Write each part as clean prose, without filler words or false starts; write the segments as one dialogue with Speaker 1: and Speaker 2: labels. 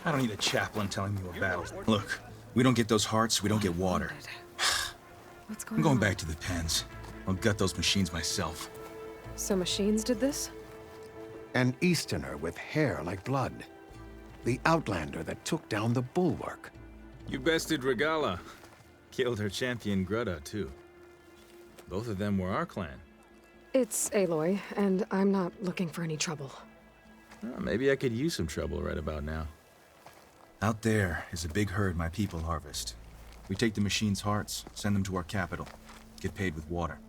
Speaker 1: I don't need a chaplain telling me we're battle. Look, we don't get those hearts, we don't get water.
Speaker 2: What's
Speaker 1: I'm
Speaker 2: going
Speaker 1: going
Speaker 2: on?
Speaker 1: back to the pens. I'll gut those machines myself.
Speaker 2: So machines did this?
Speaker 3: An Easterner with hair like blood. The Outlander that took down the Bulwark.
Speaker 4: You bested Regala. Killed her champion Greta, too. Both of them were our clan.
Speaker 2: It's Aloy, and I'm not looking for any trouble.
Speaker 4: Well, maybe I could use some trouble right about now.
Speaker 1: Out there is a big herd my people harvest. We take the machines' hearts, send them to our capital, get paid with water.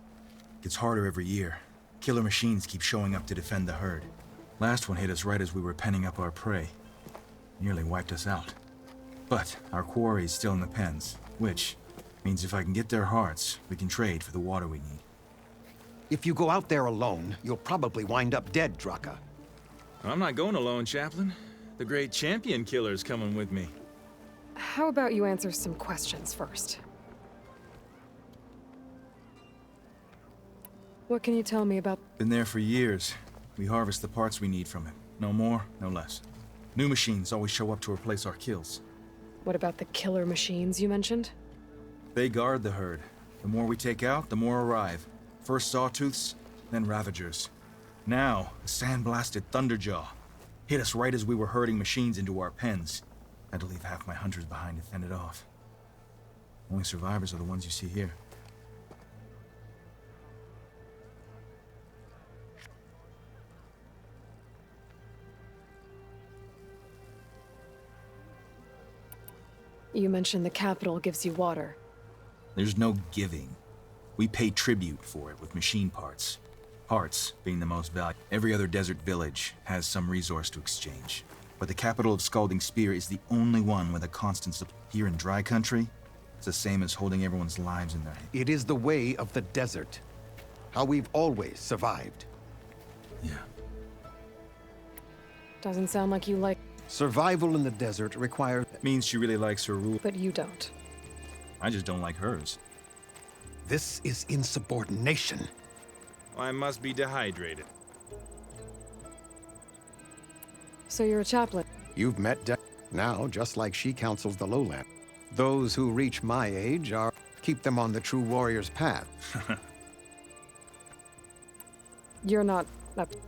Speaker 1: Gets harder every year. Killer machines keep showing up to defend the herd. Last one hit us right as we were penning up our prey. Nearly wiped us out. But our quarry is still in the pens, which means if I can get their hearts, we can trade for the water we need.
Speaker 3: If you go out there alone, you'll probably wind up dead, Draka.
Speaker 4: I'm not going alone, Chaplain. The great champion killer's coming with me.
Speaker 2: How about you answer some questions first? What can you tell me about...
Speaker 1: Been there for years. We harvest the parts we need from it. No more, no less. New machines always show up to replace our kills.
Speaker 2: What about the killer machines you mentioned?
Speaker 1: They guard the herd. The more we take out, the more arrive. First sawtooths, then ravagers. Now, a sandblasted thunderjaw. Hit us right as we were herding machines into our pens. Had to leave half my hunters behind to fend it off. Only survivors are the ones you see here.
Speaker 2: You mentioned the capital gives you water.
Speaker 1: There's no giving. We pay tribute for it with machine parts. Parts being the most valuable. Every other desert village has some resource to exchange. But the capital of Scalding Spear is the only one with a constant supply. Here in dry country, it's the same as holding everyone's lives in their hands.
Speaker 3: It is the way of the desert. How we've always survived.
Speaker 1: Yeah.
Speaker 2: Doesn't sound like you like...
Speaker 3: Survival in the desert requires...
Speaker 1: Means she really likes her rule.
Speaker 2: But you don't.
Speaker 1: I just don't like hers.
Speaker 3: This is insubordination.
Speaker 4: I must be dehydrated.
Speaker 2: So you're a chaplain.
Speaker 3: You've met now, just like she counsels the lowland. Those who reach my age are... keep them on the true warrior's path.
Speaker 2: You're not...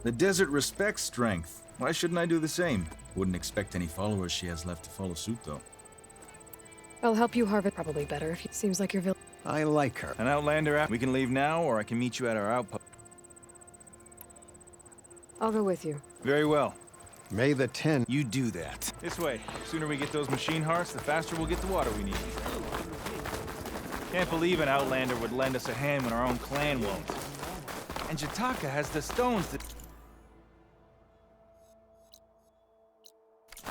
Speaker 1: The desert respects strength. Why shouldn't I do the same? Wouldn't expect any followers she has left to follow suit, though.
Speaker 2: I'll help you harvest. Probably better if you... Seems like you're...
Speaker 3: I like her.
Speaker 4: An Outlander, we can leave now, or I can meet you at our outpost.
Speaker 2: I'll go with you.
Speaker 4: Very well.
Speaker 3: May the 10...
Speaker 4: You do that. This way. The sooner we get those machine hearts, the faster we'll get the water we need. Can't believe an Outlander would lend us a hand when our own clan won't. And Jataka has the stones to...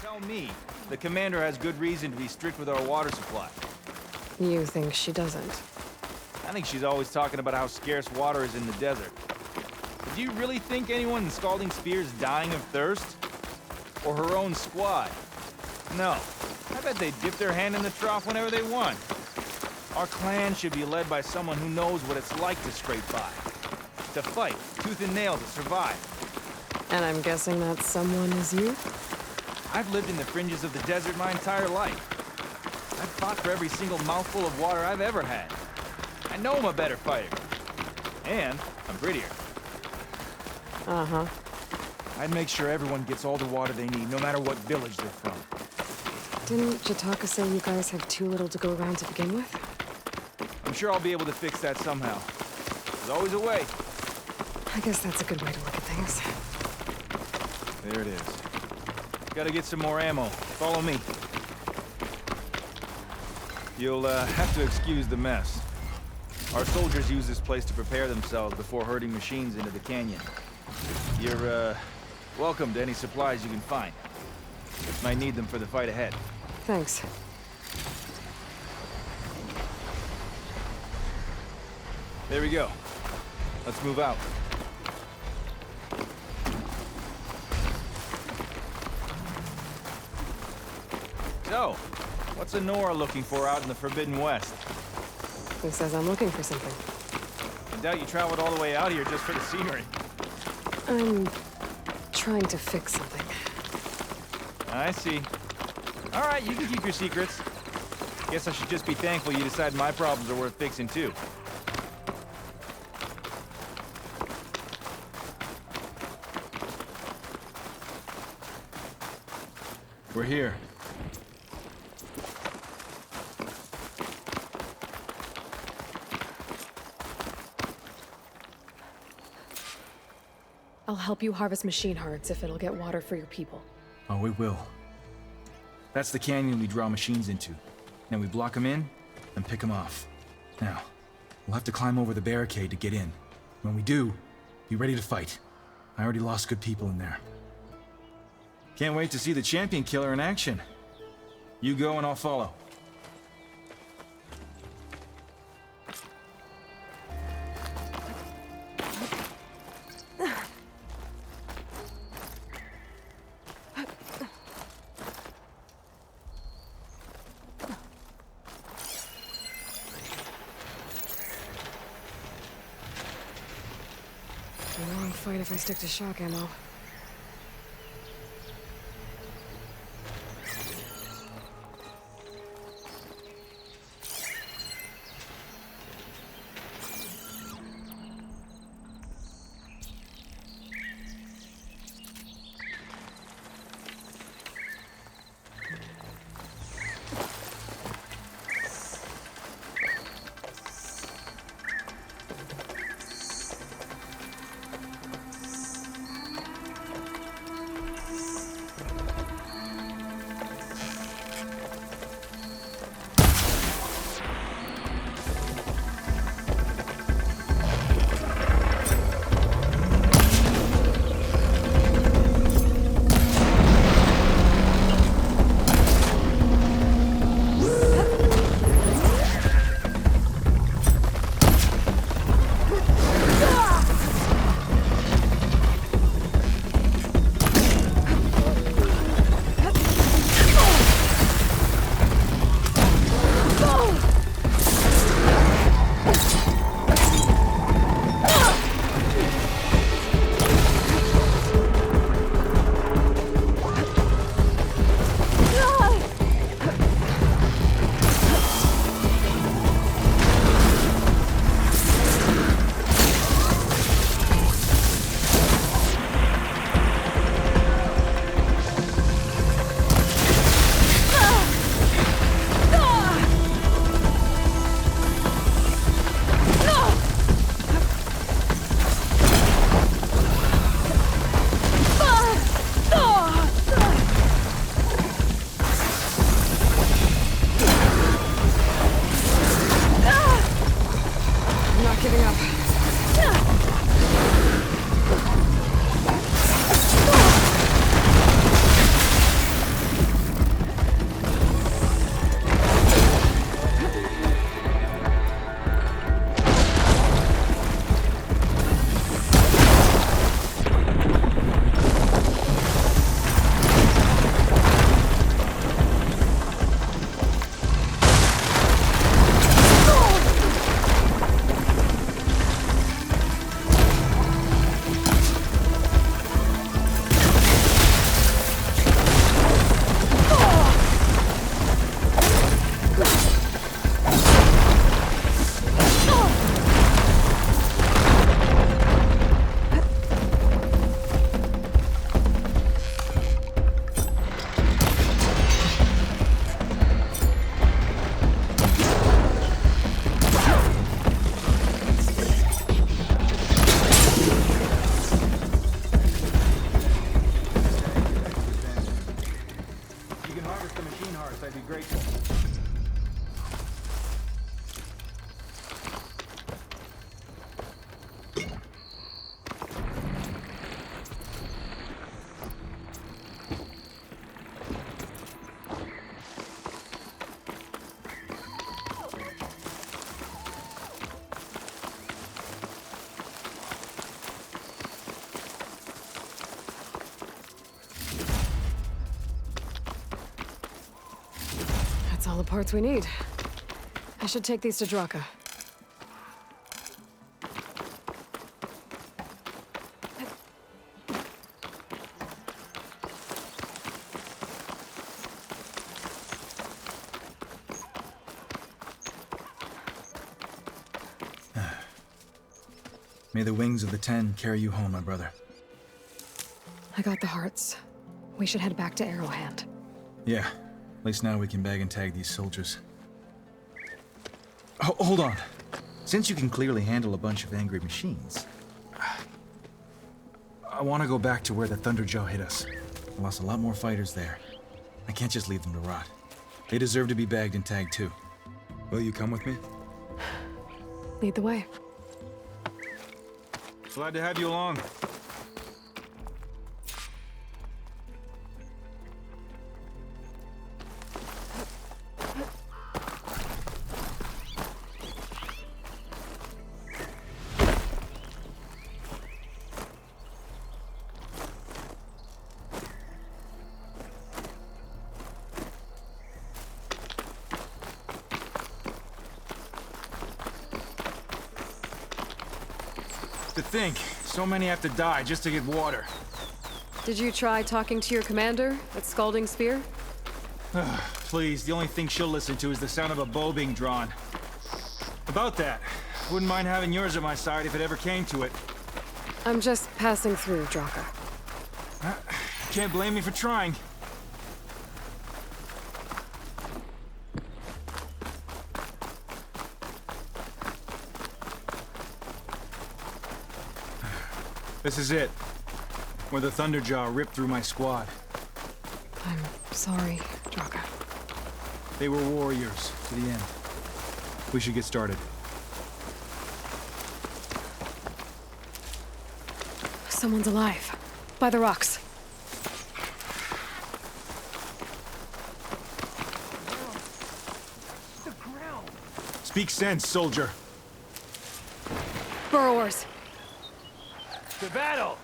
Speaker 4: Tell me, the commander has good reason to be strict with our water supply.
Speaker 2: You think she doesn't?
Speaker 4: I think she's always talking about how scarce water is in the desert. But do you really think anyone in Scalding Spear is dying of thirst? Or her own squad? No. I bet they dip their hand in the trough whenever they want. Our clan should be led by someone who knows what it's like to scrape by. To fight, tooth and nail to survive.
Speaker 2: And I'm guessing that someone is you?
Speaker 4: I've lived in the fringes of the desert my entire life. I've fought for every single mouthful of water I've ever had. I know I'm a better fighter. And I'm prettier.
Speaker 2: Uh-huh.
Speaker 4: I'd make sure everyone gets all the water they need, no matter what village they're from.
Speaker 2: Didn't Jataka say you guys have too little to go around to begin with?
Speaker 4: I'm sure I'll be able to fix that somehow. There's always a way.
Speaker 2: I guess that's a good way to look at things.
Speaker 4: There it is. Gotta get some more ammo. Follow me. You'll have to excuse the mess. Our soldiers use this place to prepare themselves before herding machines into the canyon. You're, welcome to any supplies you can find. Might need them for the fight ahead.
Speaker 2: Thanks.
Speaker 4: There we go. Let's move out. So, what's Honora looking for out in the Forbidden West?
Speaker 2: Who says I'm looking for something?
Speaker 4: I doubt you traveled all the way out here just for the scenery.
Speaker 2: I'm trying to fix something.
Speaker 4: I see. All right, you can keep your secrets. Guess I should just be thankful you decide my problems are worth fixing, too.
Speaker 1: We're here.
Speaker 2: I'll help you harvest machine hearts if it'll get water for your people.
Speaker 1: Oh, we will. That's the canyon we draw machines into. Then we block them in and pick them off. Now, we'll have to climb over the barricade to get in. When we do, be ready to fight. I already lost good people in there. Can't wait to see the champion killer in action. You go and I'll follow.
Speaker 2: A long fight if I stick to shock ammo. That's all the parts we need. I should take these to Draka.
Speaker 1: May the wings of the 10 carry you home, my brother.
Speaker 2: I got the hearts. We should head back to Arrowhand.
Speaker 1: Yeah, at least now we can bag and tag these soldiers. Hold on. Since you can clearly handle a bunch of angry machines, I want to go back to where the Thunderjaw hit us. I lost a lot more fighters there. I can't just leave them to rot. They deserve to be bagged and tagged too. Will you come with me?
Speaker 2: Lead the way.
Speaker 4: Glad to have you along. To think, so many have to die just to get water.
Speaker 2: Did you try talking to your commander at Scalding Spear?
Speaker 4: Please, the only thing she'll listen to is the sound of a bow being drawn. About that, wouldn't mind having yours at my side if it ever came to it.
Speaker 2: I'm just passing through, Draka.
Speaker 4: Can't blame me for trying. This is it. Where the Thunderjaw ripped through my squad.
Speaker 2: I'm sorry, Draka.
Speaker 4: They were warriors to the end. We should get started.
Speaker 2: Someone's alive. By the rocks.
Speaker 4: Speak sense, soldier.
Speaker 2: Burrowers.
Speaker 4: To battle!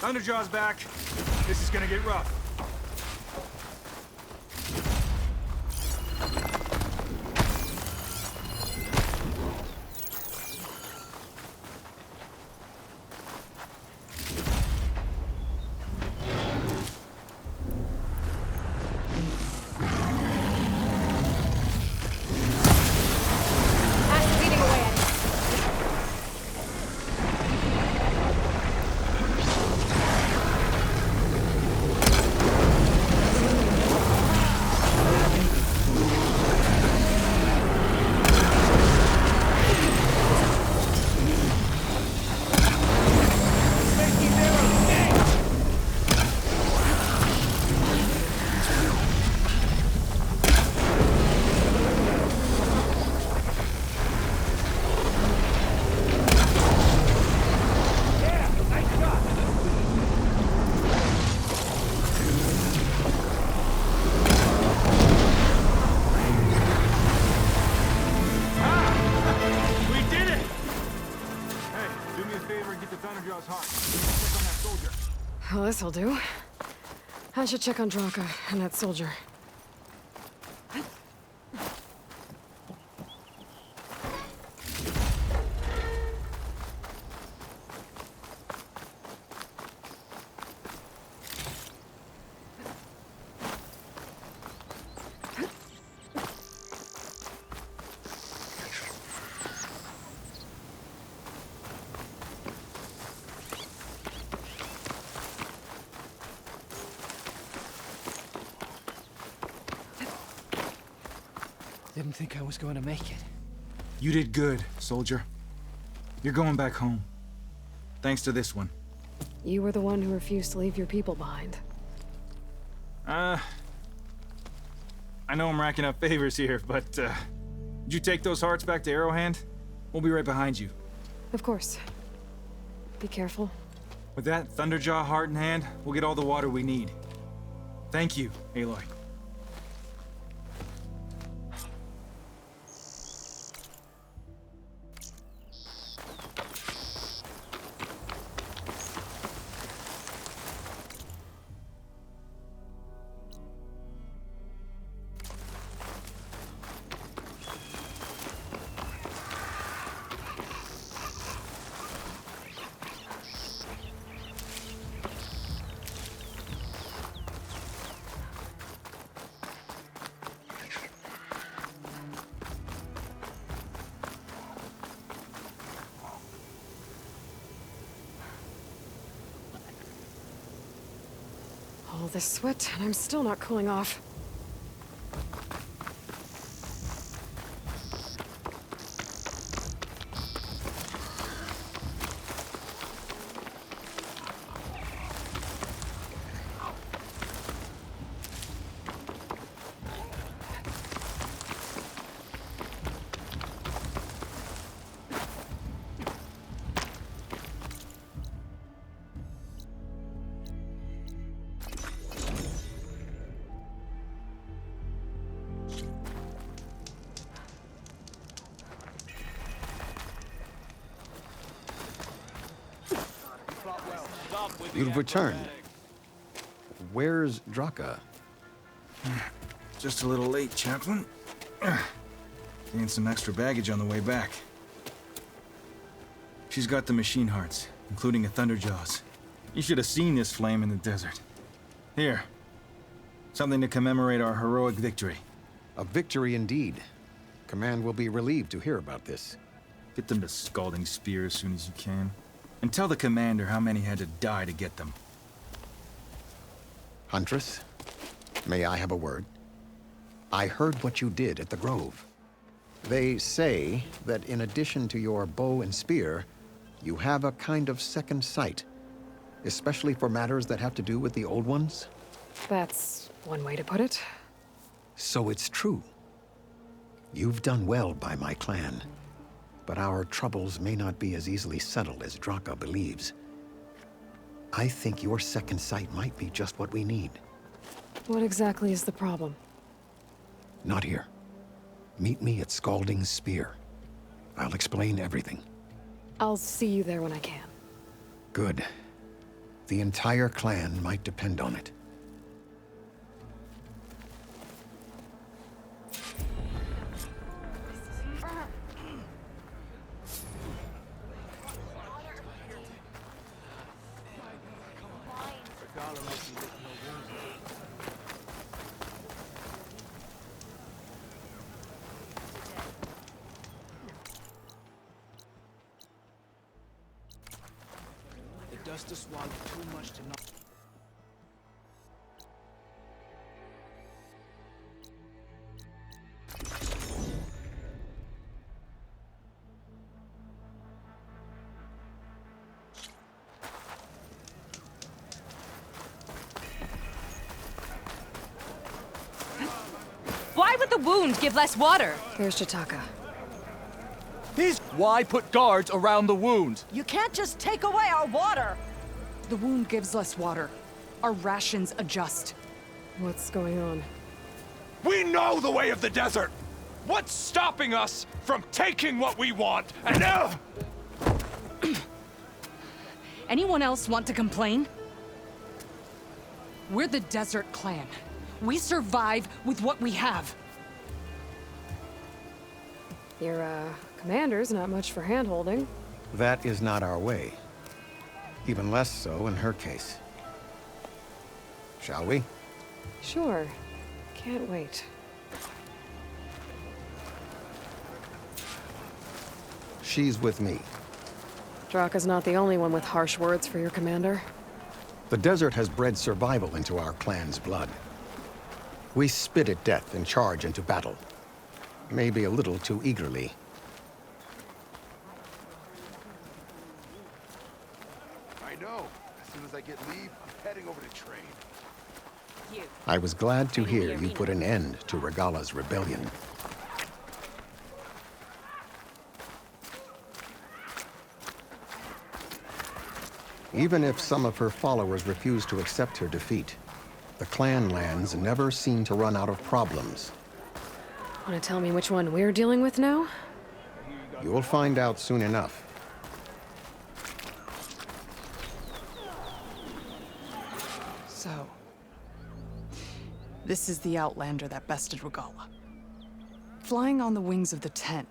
Speaker 4: Thunderjaw's back. This is gonna get rough.
Speaker 2: Ash eating away at it. Well, this'll do. I should check on Draka and that soldier.
Speaker 5: Didn't think I was going to make it.
Speaker 1: You did good, soldier. You're going back home. Thanks to this one.
Speaker 2: You were the one who refused to leave your people behind.
Speaker 4: I know I'm racking up favors here, but, did you take those hearts back to Arrowhand? We'll be right behind you.
Speaker 2: Of course. Be careful.
Speaker 1: With that Thunderjaw heart in hand, we'll get all the water we need. Thank you, Aloy.
Speaker 2: All this sweat, and I'm still not cooling off.
Speaker 3: You've returned. Where's Draka?
Speaker 1: Just a little late, Chaplain. Gained some extra baggage on the way back. She's got the machine hearts, including a Thunderjaws. You should have seen this flame in the desert. Here. Something to commemorate our heroic victory.
Speaker 3: A victory indeed. Command will be relieved to hear about this.
Speaker 1: Get them to Scalding Spear as soon as you can. And tell the commander how many had to die to get them.
Speaker 3: Huntress, may I have a word? I heard what you did at the Grove. They say that in addition to your bow and spear, you have a kind of second sight, especially for matters that have to do with the old ones.
Speaker 2: That's one way to put it.
Speaker 3: So it's true. You've done well by my clan, but our troubles may not be as easily settled as Draka believes. I think your second sight might be just what we need.
Speaker 2: What exactly is the problem?
Speaker 3: Not here. Meet me at Scalding Spear. I'll explain everything.
Speaker 2: I'll see you there when I can.
Speaker 3: Good. The entire clan might depend on it.
Speaker 5: The dust to swallow too much to know.
Speaker 6: Why would the wound give less water?
Speaker 2: There's Jataka.
Speaker 4: Why put guards around the wound?
Speaker 7: You can't just take away our water!
Speaker 8: The wound gives less water. Our rations adjust.
Speaker 2: What's going on?
Speaker 9: We know the way of the desert! What's stopping us from taking what we want? And now...
Speaker 8: Anyone else want to complain? We're the Desert Clan. We survive with what we have.
Speaker 2: Your, commander's not much for hand-holding.
Speaker 3: That is not our way. Even less so in her case. Shall we?
Speaker 2: Sure. Can't wait.
Speaker 3: She's with me.
Speaker 2: Draka's not the only one with harsh words for your commander.
Speaker 3: The desert has bred survival into our clan's blood. We spit at death and charge into battle. Maybe a little too eagerly.
Speaker 9: I know. As soon as I get leave, I'm heading over to train.
Speaker 3: I was glad to hear you put an end to Regala's rebellion. Even if some of her followers refuse to accept her defeat, the clan lands never seem to run out of problems.
Speaker 2: Want to tell me which one we're dealing with now?
Speaker 3: You'll find out soon enough.
Speaker 8: So, this is the Outlander that bested Regala. Flying on the wings of the Ten.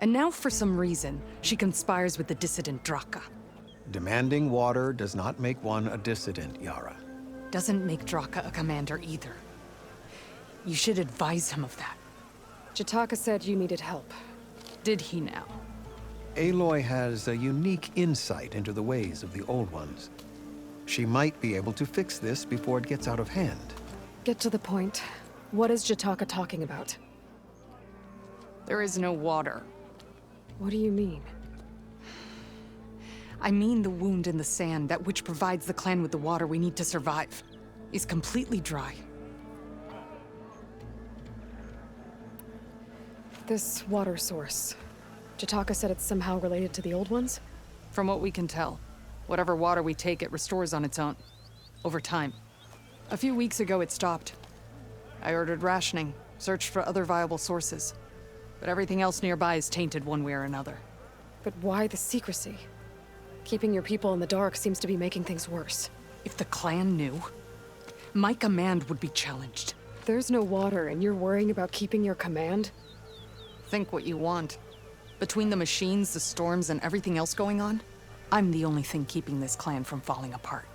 Speaker 8: And now, for some reason, she conspires with the dissident Draka.
Speaker 3: Demanding water does not make one a dissident, Yara.
Speaker 8: Doesn't make Draka a commander either. You should advise him of that.
Speaker 2: Jataka said you needed help.
Speaker 8: Did he now?
Speaker 3: Aloy has a unique insight into the ways of the Old Ones. She might be able to fix this before it gets out of hand.
Speaker 2: Get to the point. What is Jataka talking about?
Speaker 8: There is no water.
Speaker 2: What do you mean?
Speaker 8: I mean the wound in the sand, that which provides the clan with the water we need to survive, is completely dry.
Speaker 2: This water source. Jataka said it's somehow related to the Old Ones?
Speaker 8: From what we can tell, whatever water we take, it restores on its own. Over time. A few weeks ago, it stopped. I ordered rationing, searched for other viable sources. But everything else nearby is tainted one way or another.
Speaker 2: But why the secrecy? Keeping your people in the dark seems to be making things worse.
Speaker 8: If the clan knew, my command would be challenged.
Speaker 2: There's no water and you're worrying about keeping your command?
Speaker 8: Think what you want. Between the machines, the storms, and everything else going on, I'm the only thing keeping this clan from falling apart.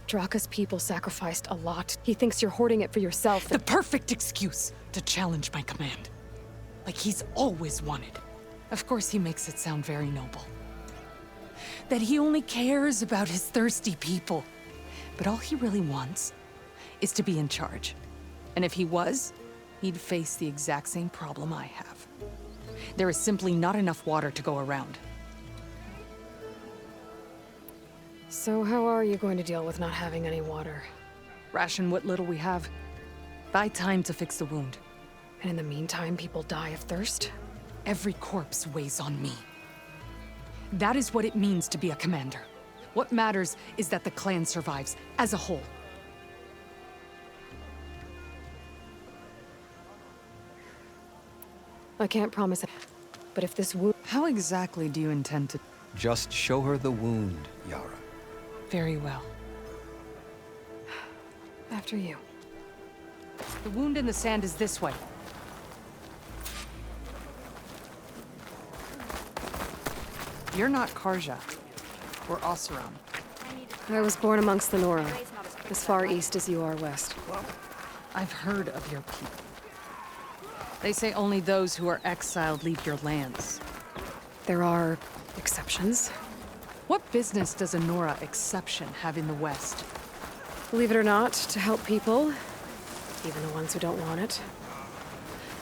Speaker 2: Draka's people sacrificed a lot. He thinks you're hoarding it for yourself.
Speaker 8: The perfect excuse to challenge my command. Like he's always wanted. Of course he makes it sound very noble. That he only cares about his thirsty people. But all he really wants is to be in charge. And if he was, he'd face the exact same problem I have. There is simply not enough water to go around.
Speaker 2: So how are you going to deal with not having any water?
Speaker 8: Ration what little we have. Buy time to fix the wound.
Speaker 2: And in the meantime, people die of thirst?
Speaker 8: Every corpse weighs on me. That is what it means to be a commander. What matters is that the clan survives, as a whole.
Speaker 2: I can't promise it, but if this wound...
Speaker 8: How exactly do you intend to...
Speaker 3: Just show her the wound, Yara.
Speaker 8: Very well.
Speaker 2: After you.
Speaker 8: The wound in the sand is this way. You're not Karja. We're Oseram.
Speaker 2: I was born amongst the Nora, as far east as you are west.
Speaker 8: I've heard of your people. They say only those who are exiled leave your lands.
Speaker 2: There are exceptions.
Speaker 8: What business does a Nora exception have in the West?
Speaker 2: Believe it or not, to help people, even the ones who don't want it.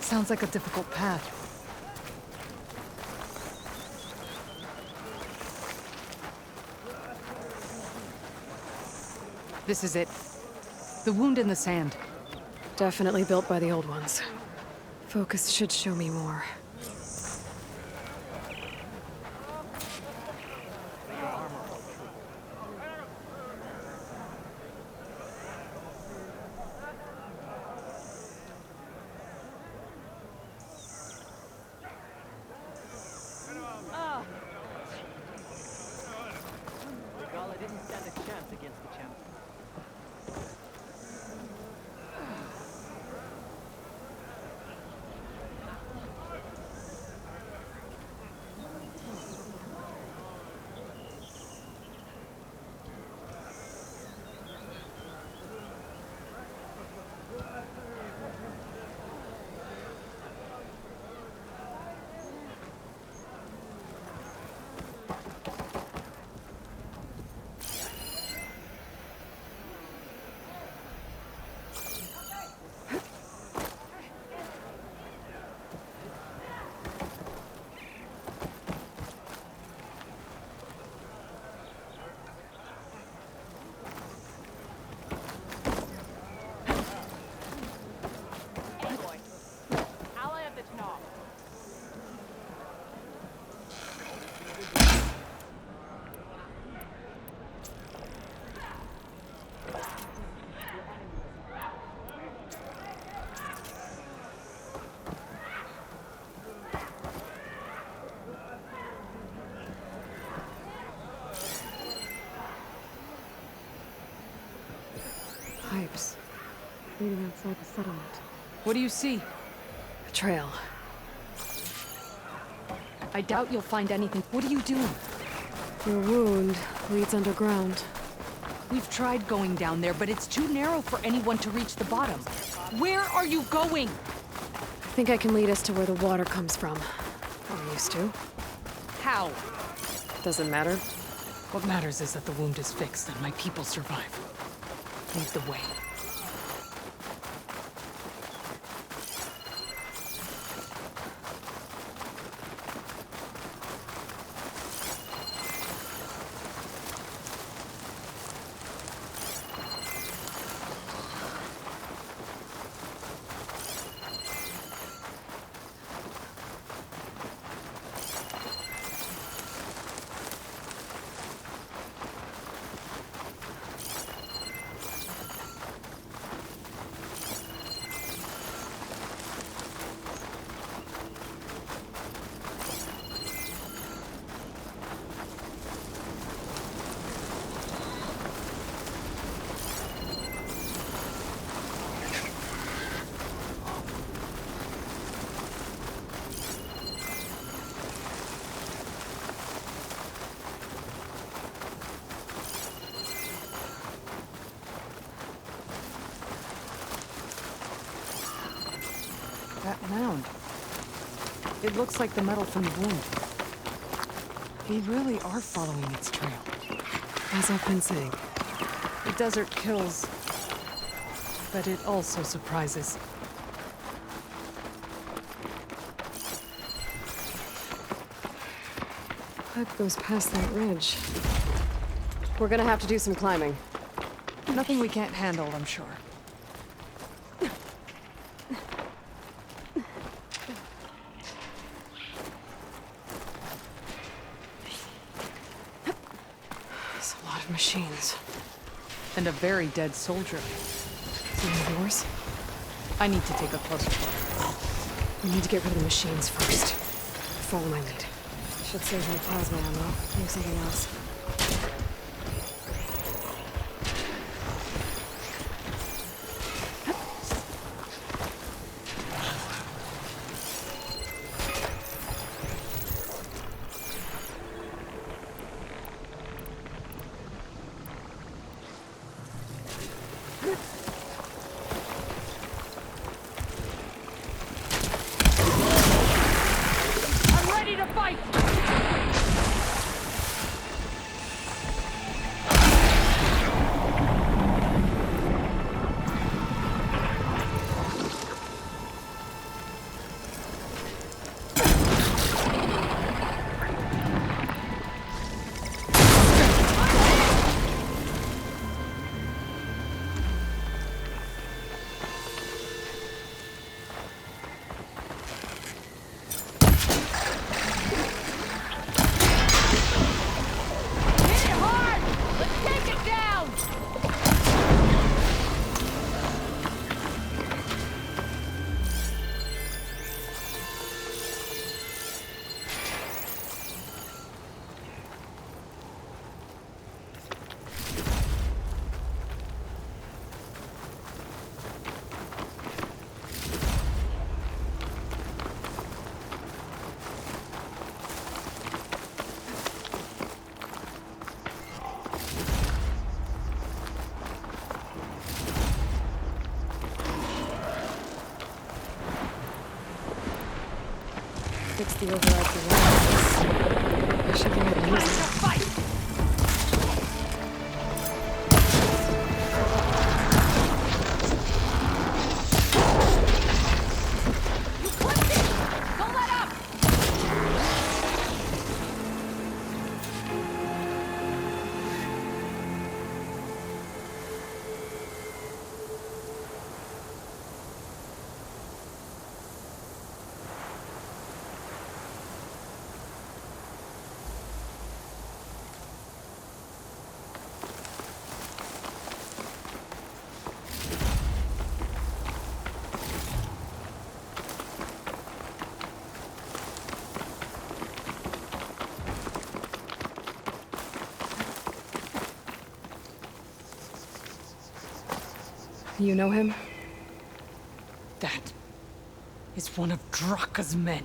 Speaker 8: Sounds like a difficult path. This is it. The wound in the sand.
Speaker 2: Definitely built by the Old Ones. Focus should show me more. Pipes. Leading outside the settlement.
Speaker 8: What do you see?
Speaker 2: A trail.
Speaker 8: I doubt you'll find anything. What are you doing?
Speaker 2: Your wound leads underground.
Speaker 8: We've tried going down there, but it's too narrow for anyone to reach the bottom. Where are you going?
Speaker 2: I think I can lead us to where the water comes from. Or used to.
Speaker 8: How?
Speaker 2: Doesn't matter.
Speaker 8: What matters is that the wound is fixed and my people survive. Lead the way. That mound. It looks like the metal from the wound. We really are following its trail.
Speaker 2: As I've been saying.
Speaker 8: The desert kills, but it also surprises.
Speaker 2: Pipe goes past that ridge. We're gonna have to do some climbing.
Speaker 8: Nothing we can't handle, I'm sure.
Speaker 2: There's a lot of machines.
Speaker 8: And a very dead soldier.
Speaker 2: Is it one of yours?
Speaker 8: I need to take a closer look.
Speaker 2: We need to get rid of the machines first. Follow my lead. Should save my plasma ammo. Maybe something else.
Speaker 8: I'm ready to fight!
Speaker 2: Fix the override for wireless. I should be able to use it. You know him?
Speaker 8: That is one of Draka's men.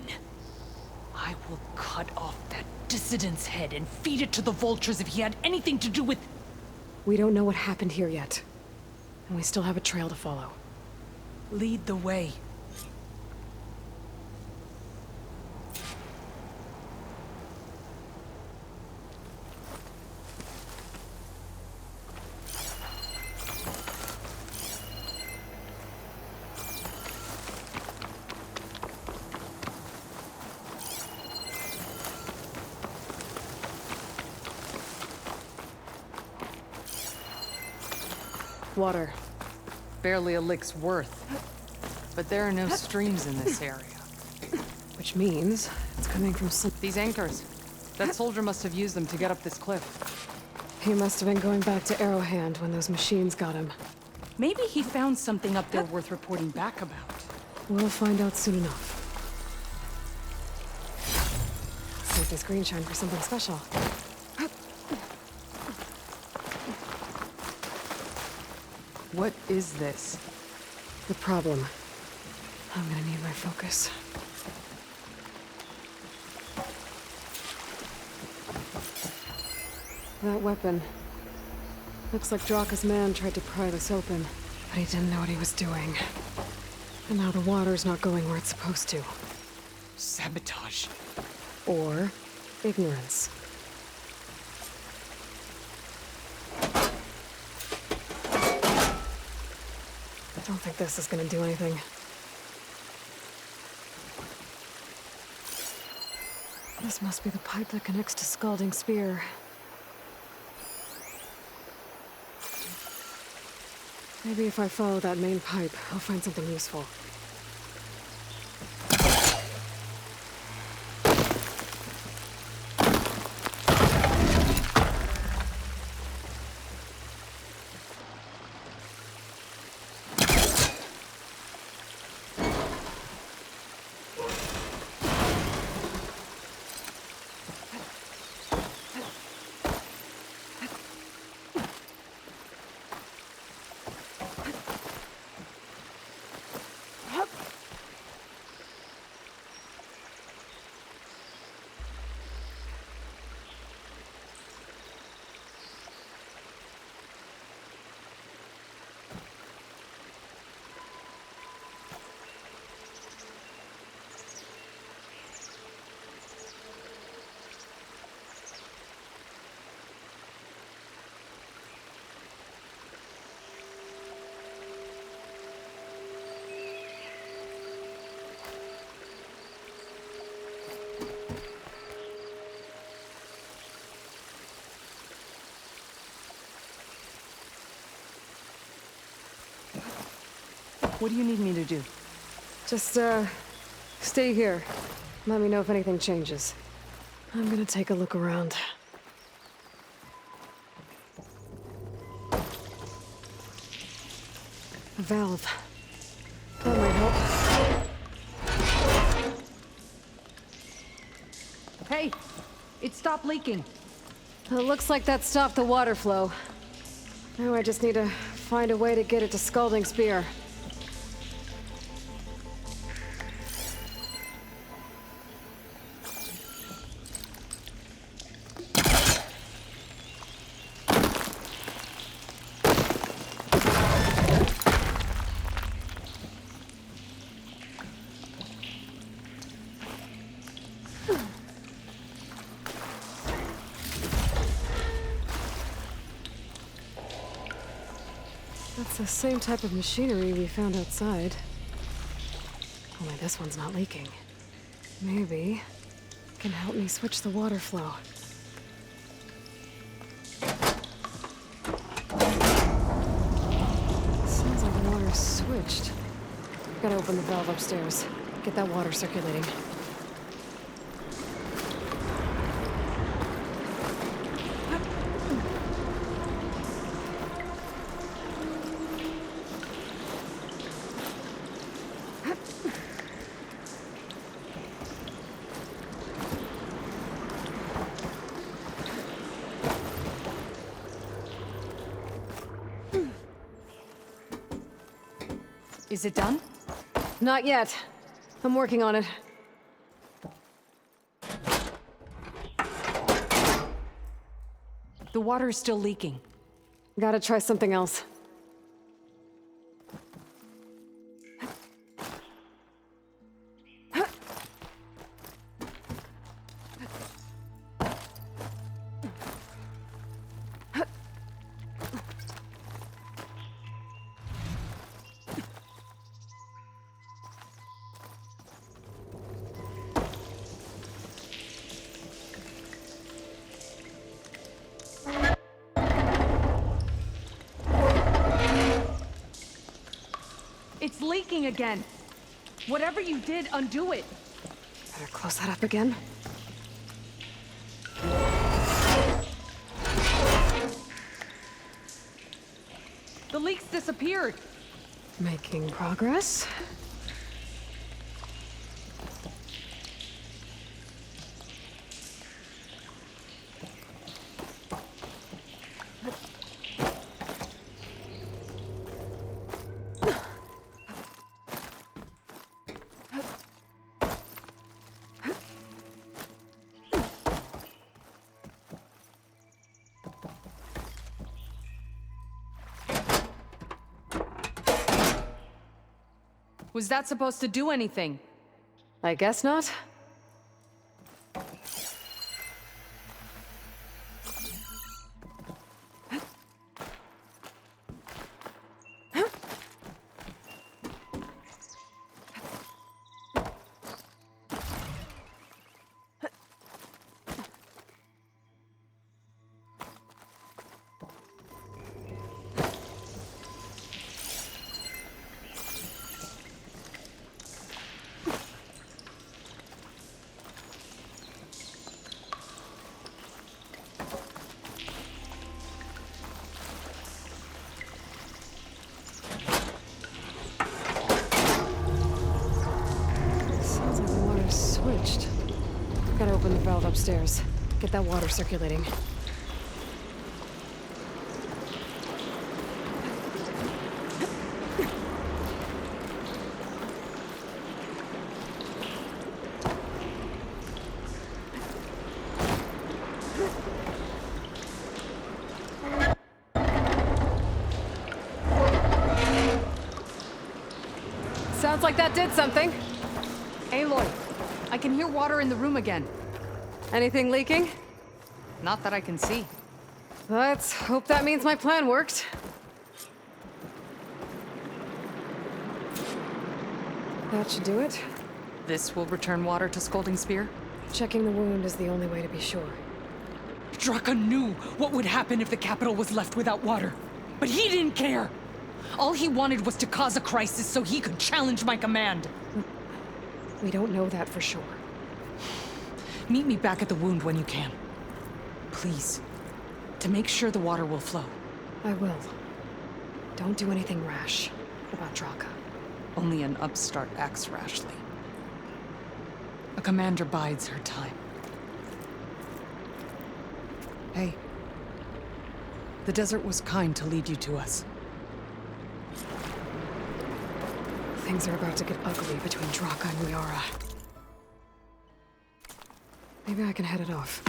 Speaker 8: I will cut off that dissident's head and feed it to the vultures if he had anything to do with...
Speaker 2: We don't know what happened here yet. And we still have a trail to follow.
Speaker 8: Lead the way.
Speaker 2: Water.
Speaker 10: Barely a lick's worth. But there are no streams in this area.
Speaker 2: Which means it's coming from some...
Speaker 10: These anchors. That soldier must have used them to get up this cliff.
Speaker 2: He must have been going back to Arrowhand when those machines got him.
Speaker 8: Maybe he found something up there worth reporting back about.
Speaker 2: We'll find out soon enough. Save this green shine for something special.
Speaker 10: What is this?
Speaker 2: The problem. I'm gonna need my focus. That weapon. Looks like Draka's man tried to pry this open, but he didn't know what he was doing. And now the water's not going where it's supposed to.
Speaker 8: Sabotage.
Speaker 2: Or ignorance. I don't think this is gonna do anything. This must be the pipe that connects to Scalding Spear. Maybe if I follow that main pipe, I'll find something useful.
Speaker 10: What do you need me to do?
Speaker 2: Just, stay here. Let me know if anything changes. I'm gonna take a look around. A valve. That might help.
Speaker 10: Hey! It stopped leaking.
Speaker 2: It looks like that stopped the water flow. Now I just need to find a way to get it to Scalding Spear. That's the same type of machinery we found outside. Only this one's not leaking. Maybe it can help me switch the water flow. Sounds like the water's switched. Gotta open the valve upstairs. Get that water circulating.
Speaker 8: Is it done?
Speaker 2: Not yet. I'm working on it.
Speaker 8: The water is still leaking.
Speaker 2: Gotta try something else.
Speaker 6: It's leaking again. Whatever you did, undo it.
Speaker 2: Better close that up again.
Speaker 6: The leak's disappeared.
Speaker 2: Making progress.
Speaker 6: Was that supposed to do anything?
Speaker 2: I guess not. Sounds like the water's switched. Gotta open the valve upstairs. Get that water circulating. Sounds like that did something.
Speaker 6: Aloy, I can hear water in the room again.
Speaker 2: Anything leaking?
Speaker 6: Not that I can see.
Speaker 2: Let's hope that means my plan worked. That should do it.
Speaker 8: This will return water to Scolding Spear?
Speaker 2: Checking the wound is the only way to be sure.
Speaker 8: Draka knew what would happen if the capital was left without water. But he didn't care! All he wanted was to cause a crisis so he could challenge my command.
Speaker 2: We don't know that for sure.
Speaker 8: Meet me back at the wound when you can. Please. To make sure the water will flow.
Speaker 2: I will. Don't do anything rash about Draka.
Speaker 8: Only an upstart acts rashly. A commander bides her time. Hey. The desert was kind to lead you to us.
Speaker 2: Things are about to get ugly between Draka and Liara. Maybe I can head it off.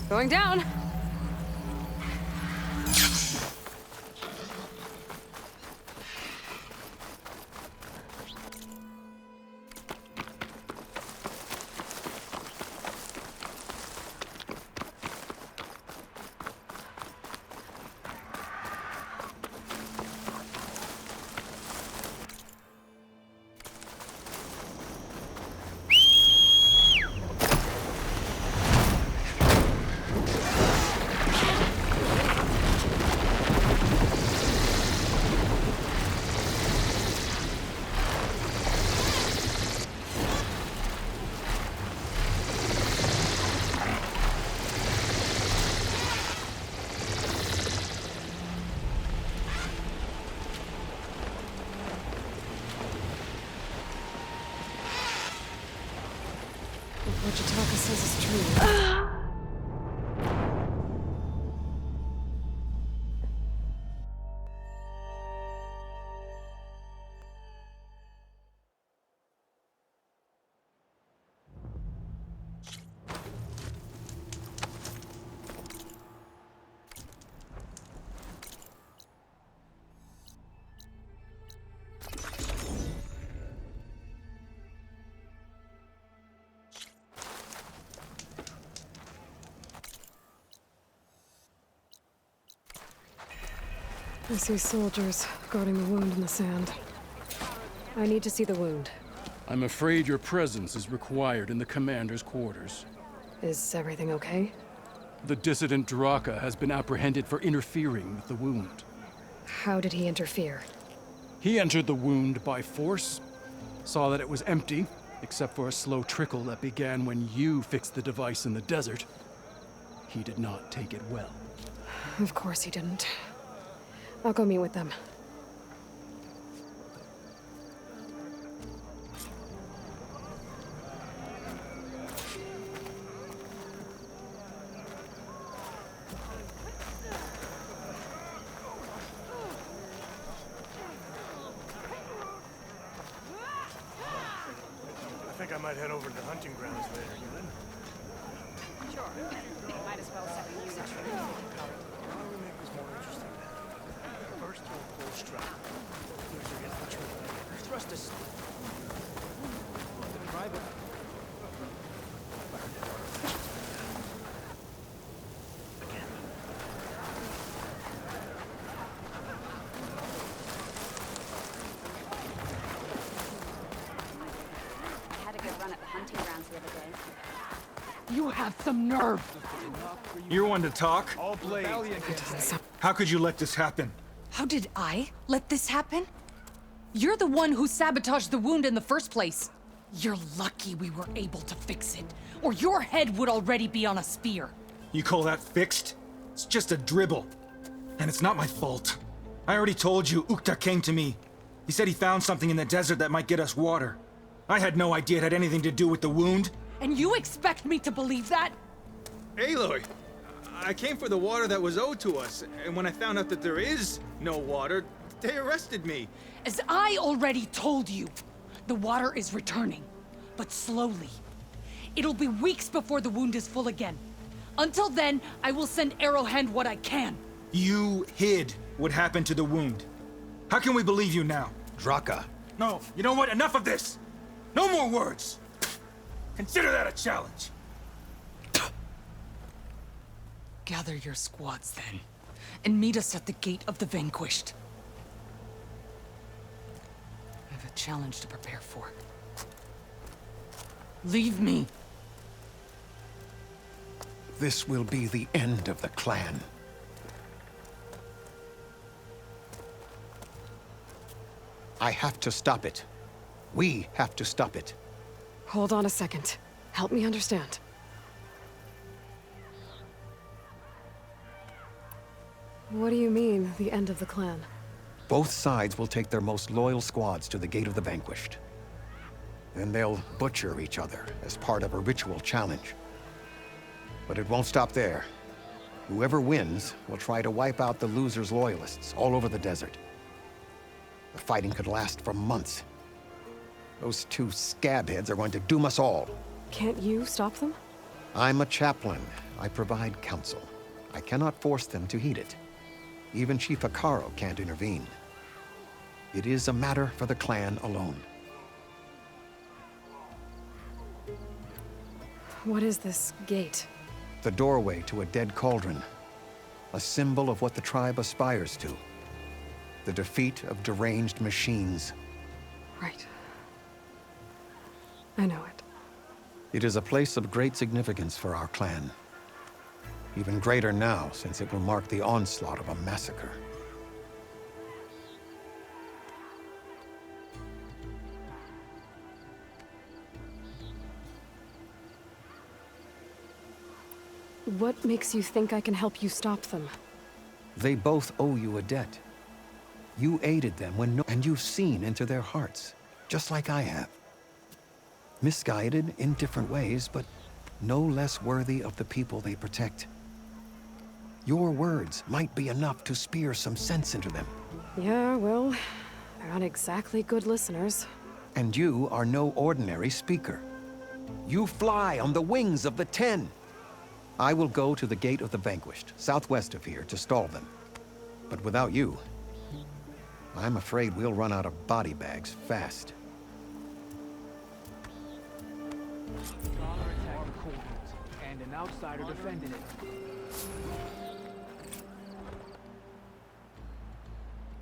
Speaker 2: Going down. what Jataka says is true. I see soldiers guarding the wound in the sand. I need to see the wound.
Speaker 11: I'm afraid your presence is required in the commander's quarters.
Speaker 2: Is everything okay?
Speaker 11: The dissident Draka has been apprehended for interfering with the wound.
Speaker 2: How did he interfere?
Speaker 11: He entered the wound by force, saw that it was empty, except for a slow trickle that began when you fixed the device in the desert. He did not take it well.
Speaker 2: Of course he didn't. I'll go meet with them.
Speaker 5: I think I might head over to the hunting grounds later, Ewan.
Speaker 7: Sure. Might as well set a music trip.
Speaker 5: How do we make this more interesting? First, we'll full strut. Here's your infantry. Thrust us. The private. Again.
Speaker 7: I had a good run at the hunting grounds the other day.
Speaker 8: You have some nerve!
Speaker 1: You're one to talk.
Speaker 5: All blades.
Speaker 1: How could you let this happen?
Speaker 8: How did I let this happen? You're the one who sabotaged the wound in the first place. You're lucky we were able to fix it, or your head would already be on a spear.
Speaker 1: You call that fixed? It's just a dribble. And it's not my fault. I already told you, Ukta came to me. He said he found something in the desert that might get us water. I had no idea it had anything to do with the wound.
Speaker 8: And you expect me to believe that?
Speaker 1: Aloy, I came for the water that was owed to us, and when I found out that there is no water, they arrested me.
Speaker 8: As I already told you, the water is returning, but slowly. It'll be weeks before the wound is full again. Until then, I will send Arrowhand what I can.
Speaker 1: You hid what happened to the wound. How can we believe you now?
Speaker 3: Draka.
Speaker 1: No, you know what? Enough of this! No more words! Consider that a challenge!
Speaker 8: Gather your squads then, and meet us at the Gate of the Vanquished. I have a challenge to prepare for. Leave me!
Speaker 3: This will be the end of the clan. I have to stop it. We have to stop it.
Speaker 2: Hold on a second. Help me understand. What do you mean, the end of the clan?
Speaker 3: Both sides will take their most loyal squads to the Gate of the Vanquished. Then they'll butcher each other as part of a ritual challenge. But it won't stop there. Whoever wins will try to wipe out the loser's loyalists all over the desert. The fighting could last for months. Those two scabheads are going to doom us all.
Speaker 2: Can't you stop them?
Speaker 3: I'm a chaplain. I provide counsel. I cannot force them to heed it. Even Chief Hikaru can't intervene. It is a matter for the clan alone.
Speaker 2: What is this gate?
Speaker 3: The doorway to a dead cauldron. A symbol of what the tribe aspires to. The defeat of deranged machines.
Speaker 2: Right. I know it.
Speaker 3: It is a place of great significance for our clan. Even greater now, since it will mark the onslaught of a massacre.
Speaker 2: What makes you think I can help you stop them?
Speaker 3: They both owe you a debt. You aided them and you've seen into their hearts, just like I have. Misguided in different ways, but no less worthy of the people they protect. Your words might be enough to spear some sense into them.
Speaker 2: Yeah, well, they're not exactly good listeners.
Speaker 3: And you are no ordinary speaker. You fly on the wings of the 10. I will go to the Gate of the Vanquished, southwest of here, to stall them. But without you, I'm afraid we'll run out of body bags fast.
Speaker 5: And an outsider defended it.